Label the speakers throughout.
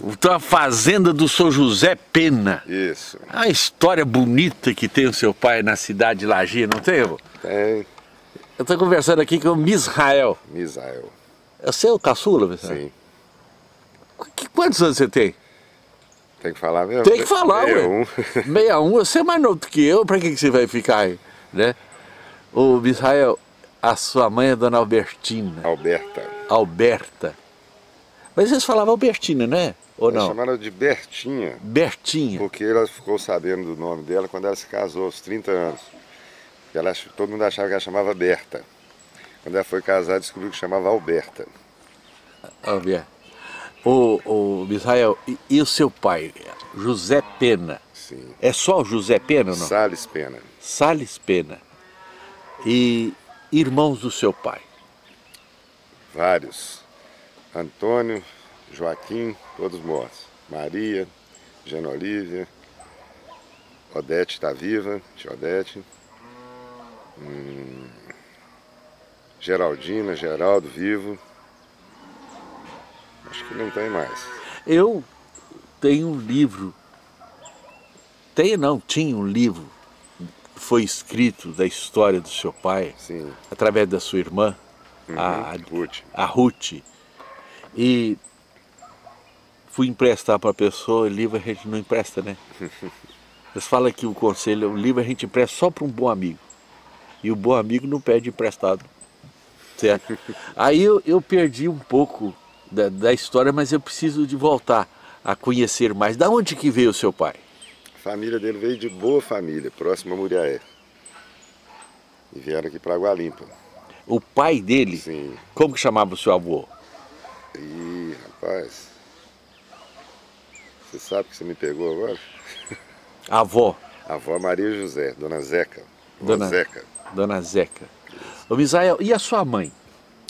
Speaker 1: Então a fazenda do Sr. José Pena.
Speaker 2: Isso.
Speaker 1: A história bonita que tem o seu pai na cidade de Lajinha, não tem, vô?
Speaker 2: Tem.
Speaker 1: Eu estou conversando aqui com o Misael.
Speaker 2: Misael.
Speaker 1: Você é o caçula, Misael?
Speaker 2: Sim.
Speaker 1: Quantos anos você tem?
Speaker 2: Tem que falar mesmo?
Speaker 1: Tem que falar,
Speaker 2: 61.
Speaker 1: ué. 61, você é mais novo do que eu, para que você vai ficar aí, né? Ô, Misael, a sua mãe é Dona Albertina.
Speaker 2: Alberta.
Speaker 1: Alberta. Mas vocês falavam Albertina, né? Ou não?
Speaker 2: Chamaram de Bertinha.
Speaker 1: Bertinha.
Speaker 2: Porque ela ficou sabendo do nome dela quando ela se casou, aos 30 anos. Todo mundo achava que ela chamava Berta. Quando ela foi casar, descobriu que chamava Alberta.
Speaker 1: Alberta. Ô, Misael, e o seu pai, José Pena?
Speaker 2: Sim.
Speaker 1: É só o José Pena ou não?
Speaker 2: Salles Pena.
Speaker 1: Salles Pena. E irmãos do seu pai?
Speaker 2: Vários. Antônio, Joaquim, todos mortos. Maria, Jana Olívia, Odete está viva, tia Odete. Geraldina, Geraldo, vivo. Acho que não tem mais.
Speaker 1: Eu tenho um livro. Tinha um livro que foi escrito da história do seu pai.
Speaker 2: Sim.
Speaker 1: Através da sua irmã,
Speaker 2: Ruth.
Speaker 1: a Ruth. E fui emprestar para a pessoa, o livro a gente não empresta, né? Eles falam que o livro a gente empresta só para um bom amigo. E o bom amigo não pede emprestado. Certo? Aí eu perdi um pouco da história, mas eu preciso de voltar a conhecer mais. Da onde que veio o seu pai?
Speaker 2: A família dele veio de boa família, próxima a Muriaé. E vieram aqui para Água Limpa.
Speaker 1: O pai dele?
Speaker 2: Sim.
Speaker 1: Como que chamava o seu avô?
Speaker 2: Ih, rapaz. Você sabe que você me pegou agora?
Speaker 1: A avó?
Speaker 2: A avó Maria José, Dona Zeca.
Speaker 1: Dona Zeca. Ô, Misael, e a sua mãe?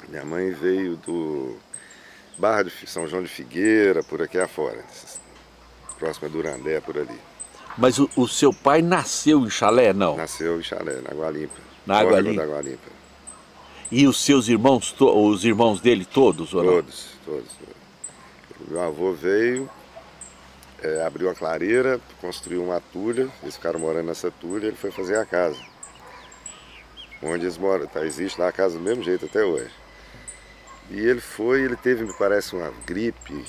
Speaker 2: Minha mãe veio do Barra de São João de Figueira, por aqui afora. Próximo a Durandé, por ali.
Speaker 1: Mas o seu pai nasceu em Chalé, não?
Speaker 2: Nasceu em Chalé, na Água Limpa.
Speaker 1: Na Água Limpa?
Speaker 2: Da Água Limpa.
Speaker 1: E os seus irmãos, os irmãos dele todos, ou não?
Speaker 2: Todos. Meu avô veio, abriu a clareira, construiu uma tulha, eles ficaram morando nessa tulha, ele foi fazer a casa. Onde eles moram, existe lá a casa do mesmo jeito até hoje. E ele teve, me parece, uma gripe,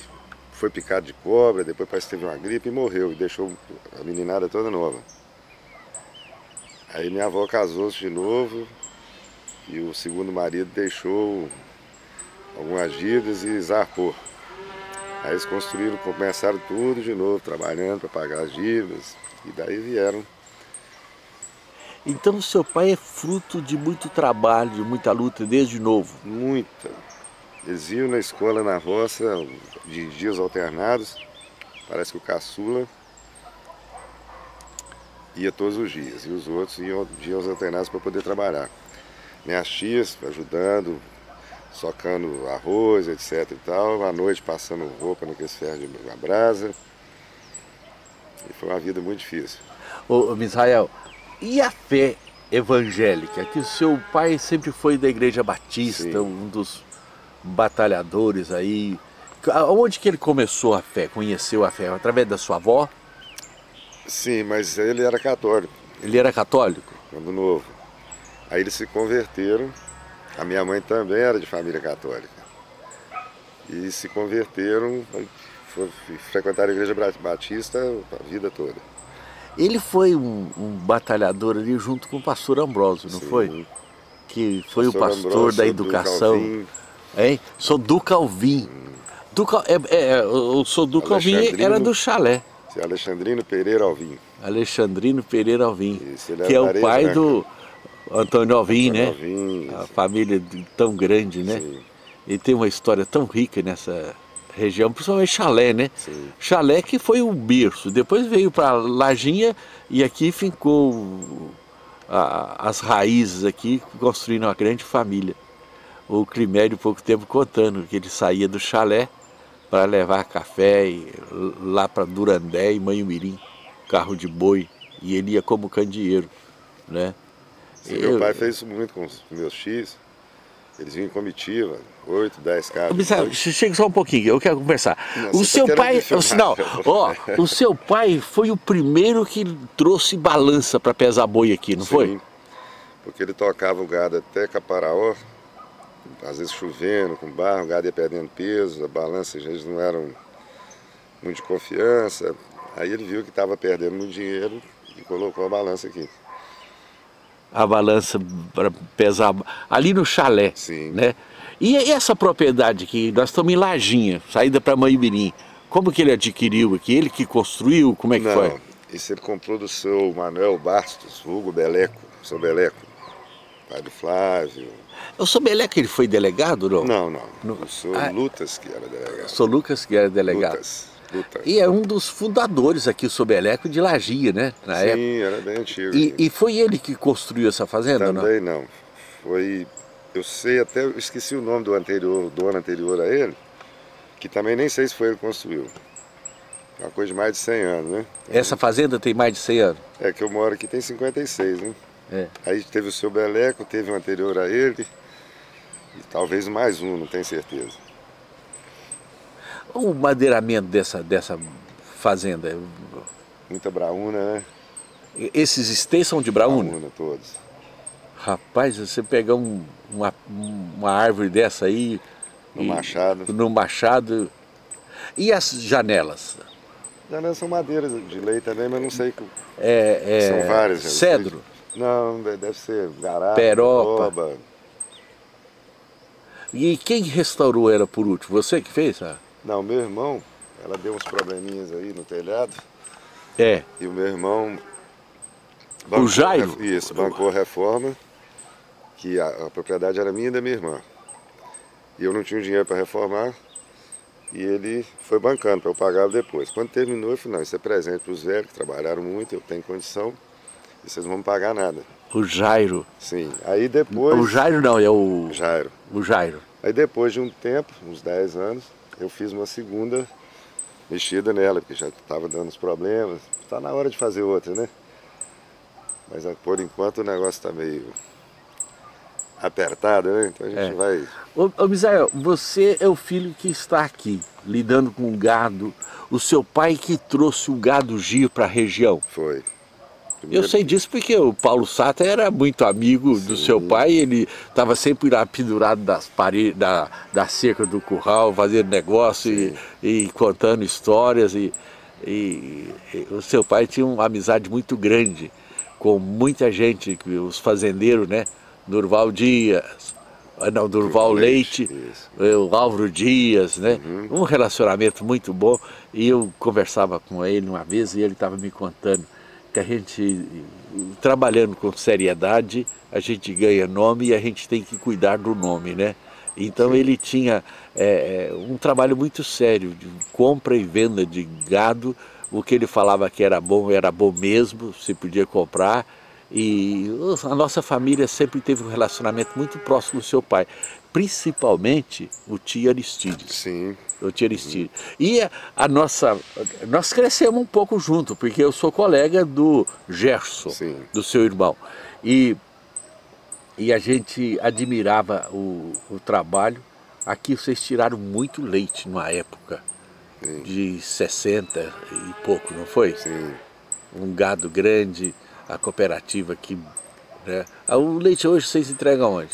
Speaker 2: foi picado de cobra, depois parece que teve uma gripe e morreu, e deixou a meninada toda nova. Aí minha avó casou-se de novo, e o segundo marido deixou algumas dívidas e zarpou. Aí eles começaram tudo de novo, trabalhando para pagar as dívidas, e daí vieram.
Speaker 1: Então o seu pai é fruto de muito trabalho, de muita luta desde novo?
Speaker 2: Muita. Eles iam na escola na roça, de dias alternados, parece que o caçula ia todos os dias, e os outros iam dias alternados para poder trabalhar. Minhas tias ajudando, socando arroz, etc e tal, à noite passando roupa naqueles ferros de brasa. E foi uma vida muito difícil.
Speaker 1: Ô, Misael, e a fé evangélica? Que o seu pai sempre foi da Igreja Batista,
Speaker 2: Sim.
Speaker 1: Um dos batalhadores aí. Onde que ele começou a fé, conheceu a fé? Através da sua avó?
Speaker 2: Sim, mas ele era católico.
Speaker 1: Ele era católico?
Speaker 2: Quando novo. Aí eles se converteram. A minha mãe também era de família católica. E se converteram, frequentaram a Igreja Batista a vida toda.
Speaker 1: Ele foi um batalhador ali junto com o pastor Ambrósio, não foi? Que foi o pastor Ambrósio, da educação. Hein? Sou do Calvim. O Sou do Calvim era do Chalé.
Speaker 2: Alexandrino Pereira Alvim.
Speaker 1: Alexandrino Pereira Alvim.
Speaker 2: Isso,
Speaker 1: que é o pai Branca. Do Antônio Alvim, né?
Speaker 2: Alvim,
Speaker 1: a família tão grande, né?
Speaker 2: Sim.
Speaker 1: E tem uma história tão rica nessa região, principalmente Chalé, né?
Speaker 2: Sim.
Speaker 1: Chalé que foi o berço, depois veio para Lajinha e aqui ficou as raízes aqui, construindo uma grande família. O Climério, pouco tempo, contando que ele saía do Chalé para levar café lá para Durandé e Manhumirim, carro de boi, e ele ia como candeeiro, né?
Speaker 2: Sim, meu pai fez isso muito com os meus tios. Eles vinham em comitiva, 8, 10 caras.
Speaker 1: Chega só um pouquinho, eu quero conversar.
Speaker 2: Não,
Speaker 1: o seu pai, o seu pai foi o primeiro que trouxe balança para pesar boi aqui, não foi?
Speaker 2: Sim, porque ele tocava o gado até Caparaó, às vezes chovendo, com barro, o gado ia perdendo peso, a balança às vezes não eram muito de confiança. Aí ele viu que estava perdendo muito dinheiro e colocou a balança aqui.
Speaker 1: A balança para pesar ali no chalé,
Speaker 2: Sim.
Speaker 1: Né? E essa propriedade aqui, nós estamos em Lajinha, saída para Manhumirim. Como que ele adquiriu aqui? Ele que construiu? Como é que foi?
Speaker 2: Não, isso ele comprou do seu Manuel Bastos, Hugo Beleco, seu Beleco, pai do Flávio.
Speaker 1: O seu Beleco, ele foi delegado, não?
Speaker 2: Não. O senhor Lutas que era delegado.
Speaker 1: O senhor Lucas que era delegado.
Speaker 2: Lutas.
Speaker 1: E é um dos fundadores aqui, o seu Beleco, de Lajinha, né? Na época.
Speaker 2: Sim, era bem antigo.
Speaker 1: E foi ele que construiu essa fazenda,
Speaker 2: Também não? Foi, eu sei até, eu esqueci o nome do dono anterior a ele, que também nem sei se foi ele que construiu. É uma coisa de mais de 100 anos, né?
Speaker 1: Essa fazenda tem mais de 100 anos?
Speaker 2: É, que eu moro aqui tem 56, né?
Speaker 1: É.
Speaker 2: Aí teve o seu Beleco, teve um anterior a ele, e talvez mais um, não tenho certeza.
Speaker 1: O madeiramento dessa fazenda?
Speaker 2: Muita braúna, né?
Speaker 1: Esses esteios são de braúna?
Speaker 2: Braúna, todos.
Speaker 1: Rapaz, você pegar uma árvore dessa aí... No machado. E as janelas?
Speaker 2: As janelas são madeiras de lei também, mas não sei...
Speaker 1: São
Speaker 2: várias.
Speaker 1: Cedro?
Speaker 2: Não, deve ser garapa,
Speaker 1: peroba. E quem restaurou ela por último? Você que fez?
Speaker 2: Não, meu irmão, ela deu uns probleminhas aí no telhado.
Speaker 1: É.
Speaker 2: E o meu irmão...
Speaker 1: O Jairo?
Speaker 2: Isso, bancou a reforma, que a propriedade era minha e da minha irmã. E eu não tinha dinheiro para reformar, e ele foi bancando para eu pagar depois. Quando terminou, eu falei, não, isso é presente para os velhos que trabalharam muito, eu tenho condição, e vocês não vão pagar nada.
Speaker 1: O Jairo?
Speaker 2: Sim, aí depois...
Speaker 1: O Jairo não, é o...
Speaker 2: Jairo.
Speaker 1: O Jairo.
Speaker 2: Aí depois de um tempo, uns 10 anos, eu fiz uma segunda mexida nela, porque já estava dando uns problemas. Está na hora de fazer outra, né? Mas por enquanto o negócio está meio apertado, né? Então a gente vai...
Speaker 1: Ô Misael, você é o filho que está aqui, lidando com o gado. O seu pai que trouxe o gado giro para a região.
Speaker 2: Foi.
Speaker 1: Eu sei disso porque o Paulo Sata era muito amigo do seu pai, ele estava sempre lá pendurado das paredes, da cerca do curral, fazendo negócio e contando histórias. E o seu pai tinha uma amizade muito grande com muita gente, os fazendeiros, né? Durval Dias, não, Durval Leite, o Álvaro Dias, né? Um relacionamento muito bom. E eu conversava com ele uma vez e ele estava me contando que a gente, trabalhando com seriedade, a gente ganha nome e a gente tem que cuidar do nome, né? Então ele tinha um trabalho muito sério de compra e venda de gado. O que ele falava que era bom mesmo, se podia comprar. E a nossa família sempre teve um relacionamento muito próximo do seu pai, principalmente o tio Aristides.
Speaker 2: Sim.
Speaker 1: O tio Aristides. E nós crescemos um pouco junto, porque eu sou colega do Gerson, do seu irmão. E a gente admirava o trabalho. Aqui vocês tiraram muito leite numa época.
Speaker 2: Sim.
Speaker 1: De 60 e pouco, não foi?
Speaker 2: Sim.
Speaker 1: Um gado grande, a cooperativa aqui, né? O leite hoje vocês entregam onde?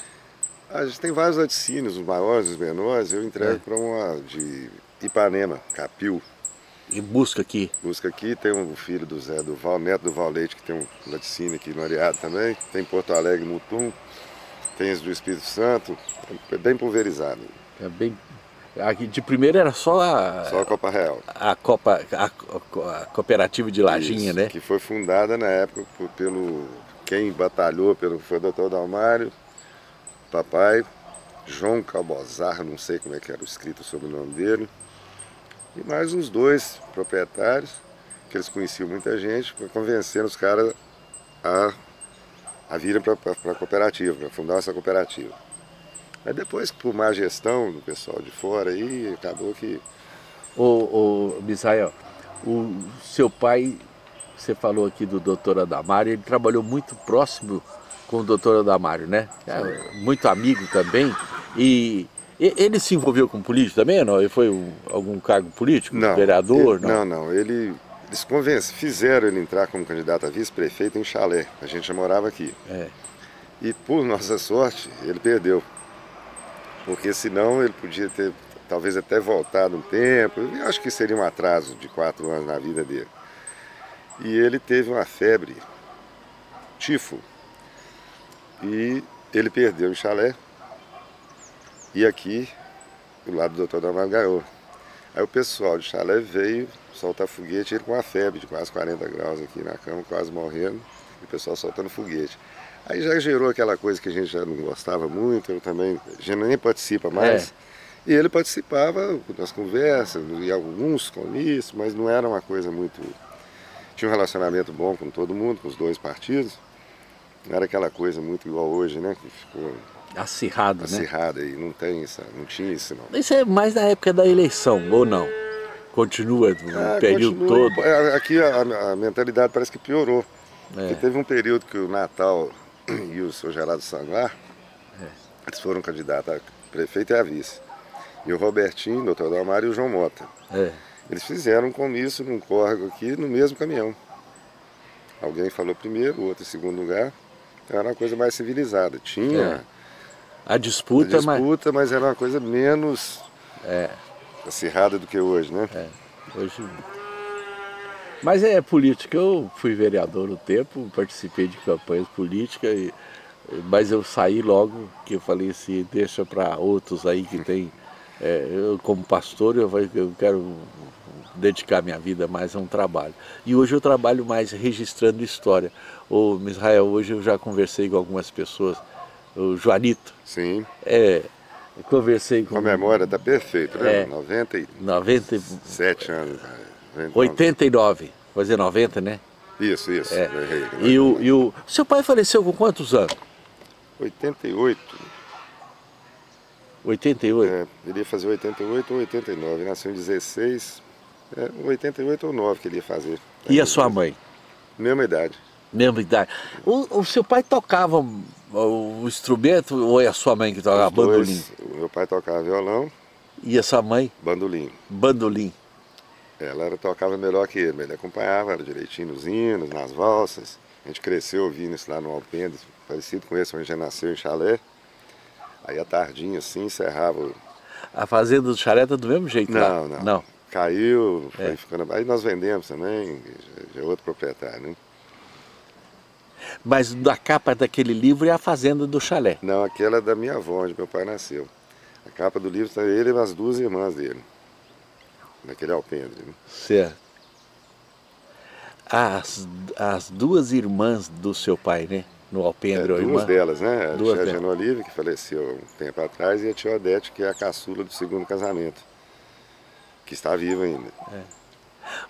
Speaker 2: A gente tem vários laticínios, os maiores, os menores, eu entrego para uma de Ipanema, Capil.
Speaker 1: E busca aqui? Busca
Speaker 2: aqui, tem um filho do Zé Duval, neto do Val Leite, que tem um laticínio aqui no Areado também, tem Porto Alegre, Mutum, tem esse do Espírito Santo, é bem pulverizado.
Speaker 1: É bem... Aqui de primeiro era só
Speaker 2: a Copa Real.
Speaker 1: A cooperativa de Lajinha,
Speaker 2: isso,
Speaker 1: né?
Speaker 2: Que foi fundada na época pelo quem batalhou, foi o doutor Dalmário, papai, João Calbozar, não sei como é que era escrito sobre o sobrenome dele, e mais uns 2 proprietários, que eles conheciam muita gente, convencendo os caras a virem para a cooperativa, para fundar essa cooperativa. Mas depois, por má gestão do pessoal de fora, aí acabou que...
Speaker 1: Ô Misael, o seu pai, você falou aqui do doutor Adamário, ele trabalhou muito próximo com o doutor Adamário, né? Muito amigo também. E ele se envolveu com política também ou não? Ele foi algum cargo político?
Speaker 2: Não,
Speaker 1: Vereador?
Speaker 2: não. Eles fizeram ele entrar como candidato a vice-prefeito em Chalé. A gente já morava aqui. E por nossa sorte, ele perdeu. Porque senão ele podia ter, talvez até voltado um tempo. Eu acho que seria um atraso de 4 anos na vida dele. E ele teve uma febre, tifo. E ele perdeu em Chalé. E aqui, do lado do doutor Adamário ganhou. Aí o pessoal de Chalé veio soltar foguete, ele com uma febre de quase 40 graus aqui na cama, quase morrendo, e o pessoal soltando foguete. Aí já gerou aquela coisa que a gente já não gostava muito, eu também, a gente nem participa mais. E ele participava das conversas, e alguns comícios, mas não era uma coisa muito... Tinha um relacionamento bom com todo mundo, com os dois partidos. Não era aquela coisa muito igual hoje, né? Que ficou...
Speaker 1: Acirrado, né?
Speaker 2: Acirrada, e não tinha isso não.
Speaker 1: Isso é mais na época da eleição, ou não? Continua no período todo?
Speaker 2: Aqui a mentalidade parece que piorou. Porque teve um período que o Natal e o seu Geraldo Sanglar, eles foram candidatos a prefeito e a vice. E o Robertinho, o doutor Adamário e o João Mota. Eles fizeram um comício num córrego aqui no mesmo caminhão. Alguém falou primeiro, o outro em segundo lugar. Então era uma coisa mais civilizada. Tinha
Speaker 1: a disputa,
Speaker 2: mas era uma coisa menos acirrada do que hoje, né?
Speaker 1: Hoje... Mas é política. Eu fui vereador no tempo, participei de campanhas políticas, mas eu saí logo, que eu falei assim, deixa para outros aí que tem... eu como pastor, eu quero dedicar minha vida mais a um trabalho. E hoje eu trabalho mais registrando história. Ô, Israel, hoje eu já conversei com algumas pessoas, o Joanito.
Speaker 2: Sim.
Speaker 1: Eu conversei com...
Speaker 2: A memória está perfeita, né? 97 anos.
Speaker 1: 89, vai dizer 90, né?
Speaker 2: Isso.
Speaker 1: E o seu pai faleceu com quantos anos?
Speaker 2: 88.
Speaker 1: 88?
Speaker 2: Ele ia fazer 88 ou 89, ele nasceu em 16, 88 ou 9 que ele ia fazer.
Speaker 1: E a sua mãe?
Speaker 2: Mesma idade.
Speaker 1: Mesma idade. O seu pai tocava o instrumento ou é a sua mãe que tocava bandolim?
Speaker 2: O meu pai tocava violão.
Speaker 1: E a sua mãe?
Speaker 2: Bandolim.
Speaker 1: Bandolim.
Speaker 2: Ela tocava melhor que ele, mas ele acompanhava era direitinho nos hinos, nas valsas. A gente cresceu ouvindo isso lá no Alpendre, parecido com esse, onde já nasceu em Chalé. Aí à tardinha assim, encerrava...
Speaker 1: A fazenda do Chalé tá do mesmo jeito lá?
Speaker 2: Não. Caiu, foi ficando... Aí nós vendemos também, já é outro proprietário, né?
Speaker 1: Mas da capa daquele livro é a fazenda do Chalé?
Speaker 2: Não, aquela é da minha avó, onde meu pai nasceu. A capa do livro está ele e as 2 irmãs dele. Naquele alpendre, né?
Speaker 1: Certo. As 2 irmãs do seu pai, né? No alpendre,
Speaker 2: duas delas, né? A
Speaker 1: Duas
Speaker 2: tia
Speaker 1: delas.
Speaker 2: Genolive, que faleceu um tempo atrás, e a tia Odete, que é a caçula do 2º casamento, que está viva ainda.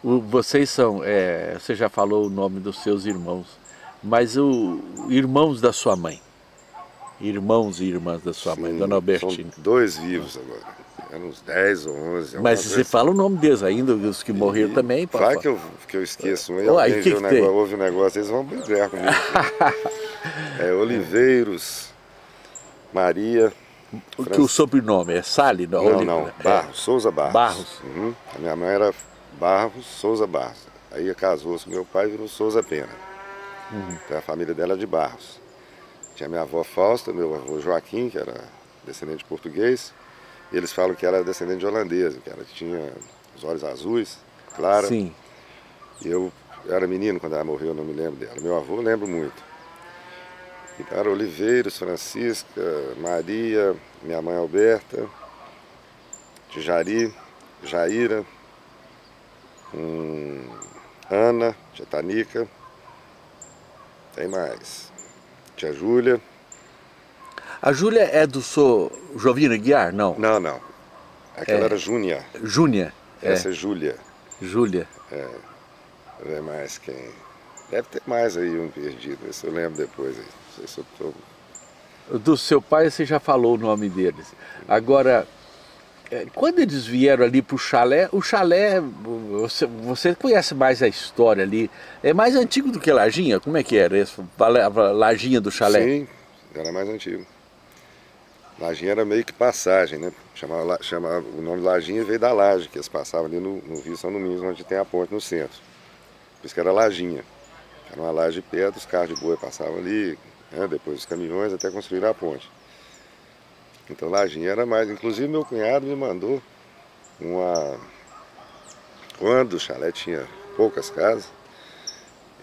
Speaker 1: Vocês são, você já falou o nome dos seus irmãos, mas irmãos da sua mãe? Irmãos e irmãs da sua mãe, Dona Albertina?
Speaker 2: São 2 vivos agora. Eram uns 10 ou 11.
Speaker 1: Mas você fala o nome deles ainda, os que morreram também?
Speaker 2: Vai que eu esqueço. Houve um negócio, eles vão brigar comigo. Oliveiros, Maria...
Speaker 1: Que o sobrenome é Sali?
Speaker 2: Não, Barros, Souza Barros.
Speaker 1: Barros.
Speaker 2: A minha mãe era Barros, Souza Barros. Aí casou-se com meu pai e virou Souza Pena. Então a família dela é de Barros. Tinha minha avó Fausta, meu avô Joaquim, que era descendente de português. E eles falam que ela era descendente de holandesa, que ela tinha os olhos azuis, clara.
Speaker 1: Sim.
Speaker 2: E eu era menino quando ela morreu, eu não me lembro dela. Meu avô eu lembro muito. Então era Oliveiros, Francisca, Maria, minha mãe Alberta, Tijari, Jaira, Ana, tia Tanica, tem mais, tia Júlia.
Speaker 1: A Júlia é do seu Jovino Aguiar, não?
Speaker 2: Não. Aquela era Júnia.
Speaker 1: Júnia.
Speaker 2: Essa é Júlia.
Speaker 1: Júlia.
Speaker 2: Vê mais quem. Deve ter mais aí um perdido, se eu lembro depois aí. Não sei se eu tô...
Speaker 1: Do seu pai você já falou o nome deles. Agora, Quando eles vieram ali para o chalé, você conhece mais a história ali, é mais antigo do que Lajinha? Como é que era a Lajinha do chalé?
Speaker 2: Sim, era mais antigo. Lajinha era meio que passagem, né? O nome Lajinha veio da laje, que eles passavam ali no Rio São Domingos, onde tem a ponte no centro. Por isso que era Lajinha. Era uma laje de pedra, os carros de boi passavam ali, né? Depois os caminhões até construir a ponte. Então Lajinha era mais. Inclusive meu cunhado me mandou quando o chalé tinha poucas casas,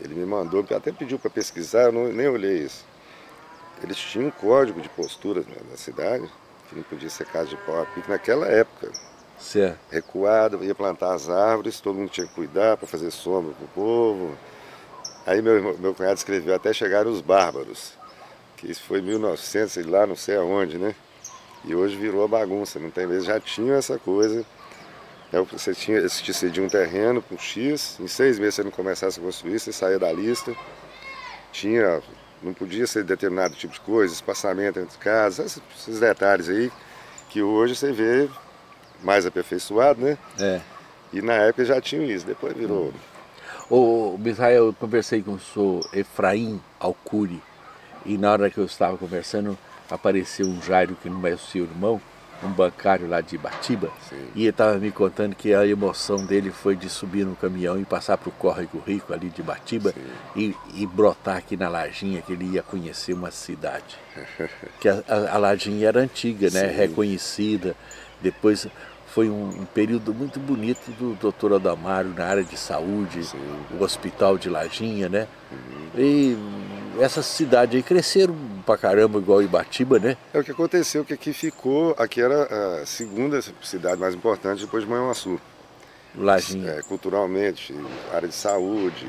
Speaker 2: ele me mandou, até pediu para pesquisar, eu nem olhei isso. Eles tinham um código de postura na cidade, que não podia ser casa de pau a pique naquela época.
Speaker 1: Certo.
Speaker 2: Recuado, ia plantar as árvores, todo mundo tinha que cuidar para fazer sombra para o povo. Aí meu cunhado escreveu até chegaram os bárbaros, que isso foi em 1900, sei lá, não sei aonde, né? E hoje virou a bagunça, não tem mesmo, já tinha essa coisa. Você cedia um terreno com X, em 6 meses você não começasse a construir, você saía da lista. Não podia ser determinado tipo de coisa, espaçamento entre casas, esses detalhes aí, que hoje você vê mais aperfeiçoado, né?
Speaker 1: É.
Speaker 2: E na época já tinha isso, depois virou.
Speaker 1: Ô, Misael, eu conversei com o senhor Efraim Alcuri, e na hora que eu estava conversando, apareceu um Jairo, que não é o seu irmão, um bancário lá de Ibatiba. Sim. E ele estava me contando que a emoção dele foi de subir no caminhão e passar para o Córrego Rico ali de Ibatiba e brotar aqui na Lajinha, que ele ia conhecer uma cidade. Que a Lajinha era antiga, né? Reconhecida. Depois foi um período muito bonito do Dr. Adalmário na área de saúde, o Hospital de Lajinha, né? E essa cidade aí cresceram pra caramba, igual Ibatiba, né?
Speaker 2: O que aconteceu, que aqui era a segunda cidade mais importante depois de Manhuaçu.
Speaker 1: Lajinha.
Speaker 2: Culturalmente, área de saúde.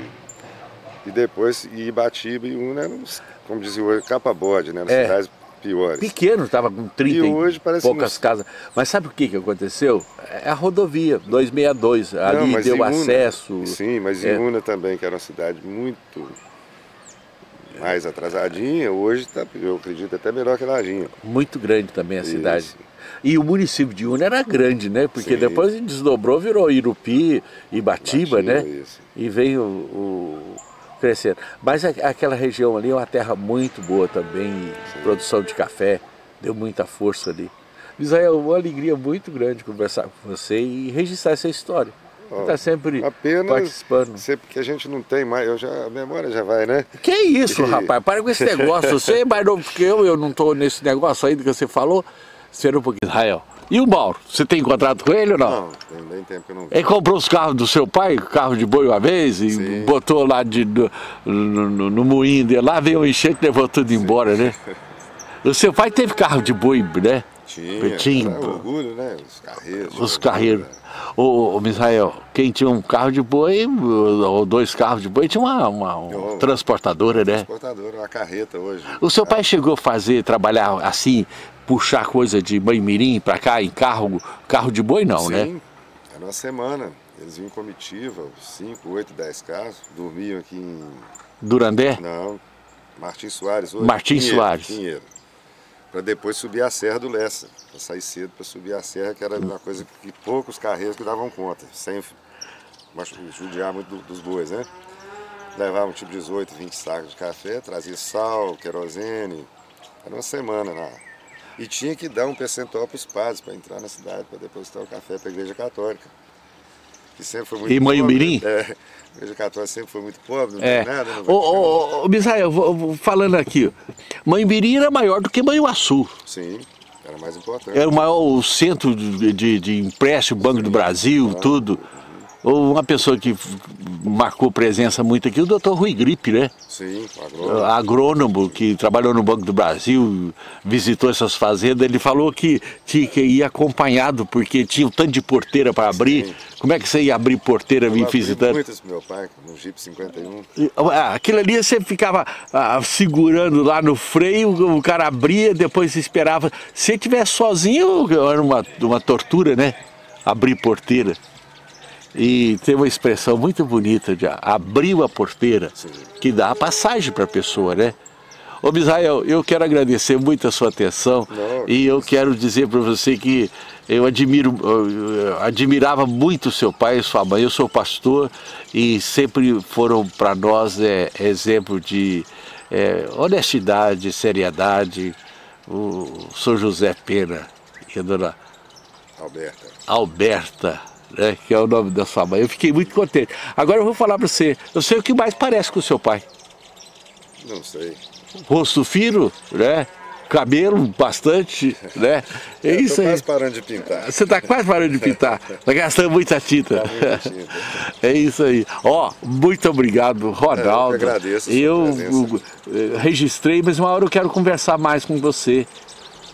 Speaker 2: E depois Ibatiba e Una eram, como dizia hoje, capa-bode, né? As cidades piores.
Speaker 1: Pequeno, estava com 30
Speaker 2: e hoje parece
Speaker 1: poucas casas. Mas sabe o que aconteceu? É a rodovia 262, ali deu acesso.
Speaker 2: Sim, mas Una também, que era uma cidade muito mais atrasadinha, hoje tá, eu acredito, até melhor que Lajinha.
Speaker 1: Muito grande também a cidade. E o município de Una era grande, né? Porque depois desdobrou, virou Irupi, Ibatiba, né? Isso. E veio crescendo. Mas aquela região ali é uma terra muito boa também, produção de café, deu muita força ali. Misael, uma alegria muito grande conversar com você e registrar essa história. Está sempre participando.
Speaker 2: Sempre que a gente não tem mais, a memória já vai, né?
Speaker 1: Que isso, rapaz? Para com esse negócio. Você é mais novo que eu não estou nesse negócio ainda que você falou. Espera um pouquinho, Israel. E o Mauro? Você tem encontrado com ele ou não?
Speaker 2: Não, tem bem tempo que eu não vi.
Speaker 1: Ele comprou os carros do seu pai, carro de boi uma vez, e botou lá no moinho dele. Lá veio o enchente e levou tudo embora, né? O seu pai teve carro de boi, né?
Speaker 2: Tinha orgulho, né?
Speaker 1: Os carreiros. Ô, Misael, quem tinha um carro de boi, ou 2 carros de boi, tinha uma transportadora, né?
Speaker 2: Transportadora, uma carreta hoje.
Speaker 1: O seu pai chegou a trabalhar assim, puxar coisa de Mãe-Mirim pra cá em carro de boi não, né?
Speaker 2: Sim, era uma semana. Eles vinham em comitiva, 5, 8, 10 carros, dormiam aqui em...
Speaker 1: Durandé?
Speaker 2: Não, Martins Soares hoje.
Speaker 1: Martins Soares.
Speaker 2: Dinheiro. Para depois subir a Serra do Lessa, para sair cedo para subir a serra, que era uma coisa que poucos carreiros que davam conta, sem judiar muito dos bois, né? Levava um tipo 18, 20 sacos de café, trazia sal, querosene, era uma semana lá. E tinha que dar um percentual para os padres para entrar na cidade, para depositar o café para a Igreja Católica. Que sempre foi muito
Speaker 1: Mãe-Mirim?
Speaker 2: A Igreja Católica sempre foi muito pobre, não tem nada.
Speaker 1: Ô, Misael, falando aqui, Mãe-Mirim era maior do que Manhuaçu.
Speaker 2: Sim, era mais importante.
Speaker 1: Era o maior centro de empréstimo, Banco do Brasil, tudo. Ou uma pessoa que marcou presença muito aqui, o Dr. Rui Gripe, né?
Speaker 2: Sim,
Speaker 1: agrônomo que trabalhou no Banco do Brasil, visitou essas fazendas, ele falou que ia acompanhado, porque tinha um tanto de porteira para abrir. Sim. Como é que você ia abrir porteira e visitando?
Speaker 2: Muitas pro meu pai, no Jeep 51.
Speaker 1: Aquilo ali você ficava segurando lá no freio, o cara abria, depois esperava. Se estivesse sozinho, era uma tortura, né? Abrir porteira. E tem uma expressão muito bonita de abriu a porteira, que dá a passagem para a pessoa, né? Ô Misael, eu quero agradecer muito a sua atenção. E eu quero dizer para você que eu admirava muito o seu pai e sua mãe. Eu sou pastor e sempre foram para nós exemplo de honestidade, seriedade. O Sr. José Pena e a dona Alberta, né, que é o nome da sua mãe. Eu fiquei muito contente. Agora eu vou falar para você, eu sei o que mais parece com o seu pai.
Speaker 2: Não sei.
Speaker 1: Rosto fino, né? Cabelo bastante, né? É isso aí.
Speaker 2: Quase parando de pintar.
Speaker 1: Você está quase parando de pintar. Está gastando muita tinta.
Speaker 2: Muita tinta.
Speaker 1: É isso aí. Ó, muito obrigado, Ronaldo.
Speaker 2: Eu que agradeço.
Speaker 1: Eu registrei, mas uma hora eu quero conversar mais com você.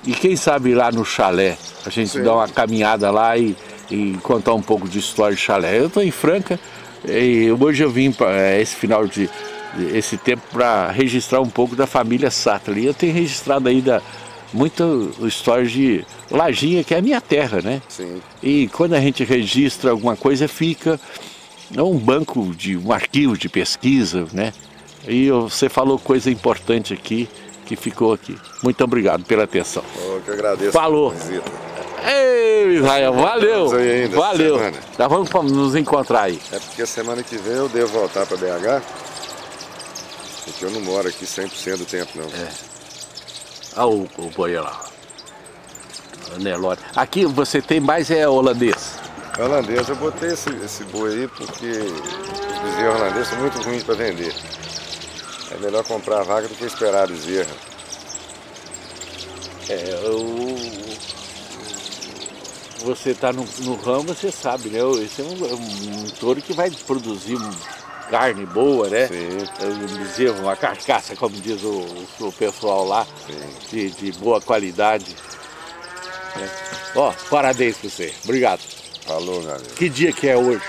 Speaker 1: E quem sabe lá no chalé, a gente dá uma caminhada lá e contar um pouco de história de chalé. Eu estou em Franca e hoje eu vim para esse tempo para registrar um pouco da família Sattler. E eu tenho registrado ainda muita história de Lajinha, que é a minha terra, né?
Speaker 2: Sim.
Speaker 1: E quando a gente registra alguma coisa, fica um arquivo de pesquisa, né? E você falou coisa importante aqui, que ficou aqui. Muito obrigado pela atenção.
Speaker 2: Eu que agradeço.
Speaker 1: Falou. Ei, Israel, valeu. Valeu. Já vamos nos encontrar aí.
Speaker 2: É porque semana que vem eu devo voltar para BH. Porque eu não moro aqui 100% do tempo, não.
Speaker 1: Olha o boi lá. Nelore. Aqui você tem mais holandês.
Speaker 2: Holandês, eu botei esse boi aí porque os bezerros holandeses são muito ruins para vender. É melhor comprar a vaca do que esperar a bezerra.
Speaker 1: Você está no ramo, você sabe, né? Esse é um touro que vai produzir carne boa, né?
Speaker 2: Sim.
Speaker 1: Um bezerro, uma carcaça, como diz o pessoal lá, de boa qualidade. Ó, parabéns pra você. Obrigado.
Speaker 2: Falou, meu amigo.
Speaker 1: Que dia que é hoje?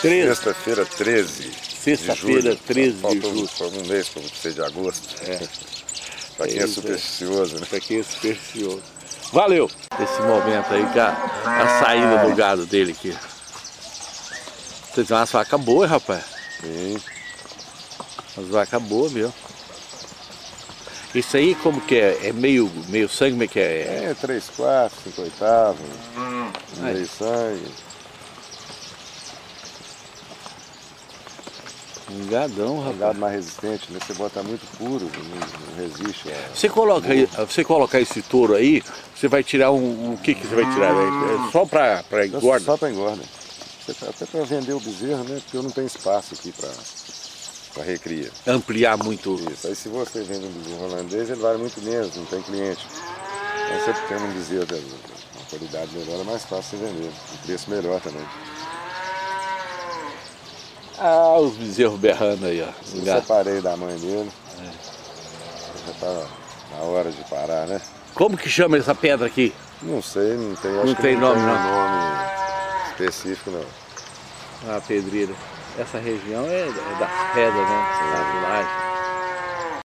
Speaker 1: 13?
Speaker 2: Sexta-feira, 13.
Speaker 1: Sexta-feira, 13 de julho.
Speaker 2: Falta um mês para ser de agosto. Pra quem é supersticioso, né?
Speaker 1: Pra quem é supersticioso. Valeu! Esse momento aí, a saída do gado dele aqui. Você tem umas vacas boas, rapaz.
Speaker 2: Sim.
Speaker 1: Umas vacas boas mesmo. Isso aí como que é? É meio sangue, como é que é?
Speaker 2: 3/4, 5/8, meio sangue.
Speaker 1: Um gadão, rapaz.
Speaker 2: Um gado mais resistente, né? Você bota muito puro, não resiste.
Speaker 1: Você colocar esse touro aí, você vai tirar o que você vai tirar? É só para engorda?
Speaker 2: Só para engorda. Até para vender o bezerro, né? Porque eu não tenho espaço aqui para recria.
Speaker 1: Ampliar muito.
Speaker 2: Isso. Aí se você vende um bezerro holandês, ele vale muito menos, não tem cliente. Então você tem um bezerro de uma qualidade melhor, é mais fácil de vender. Um preço melhor também.
Speaker 1: Ah, os bezerros berrando aí, ó.
Speaker 2: Eu separei da mãe dele. Já tá na hora de parar, né?
Speaker 1: Como que chama essa pedra aqui?
Speaker 2: Não sei, não tem.
Speaker 1: Não tem nome, não.
Speaker 2: Nome específico, não.
Speaker 1: Ah, pedreira. Essa região é das pedras, né?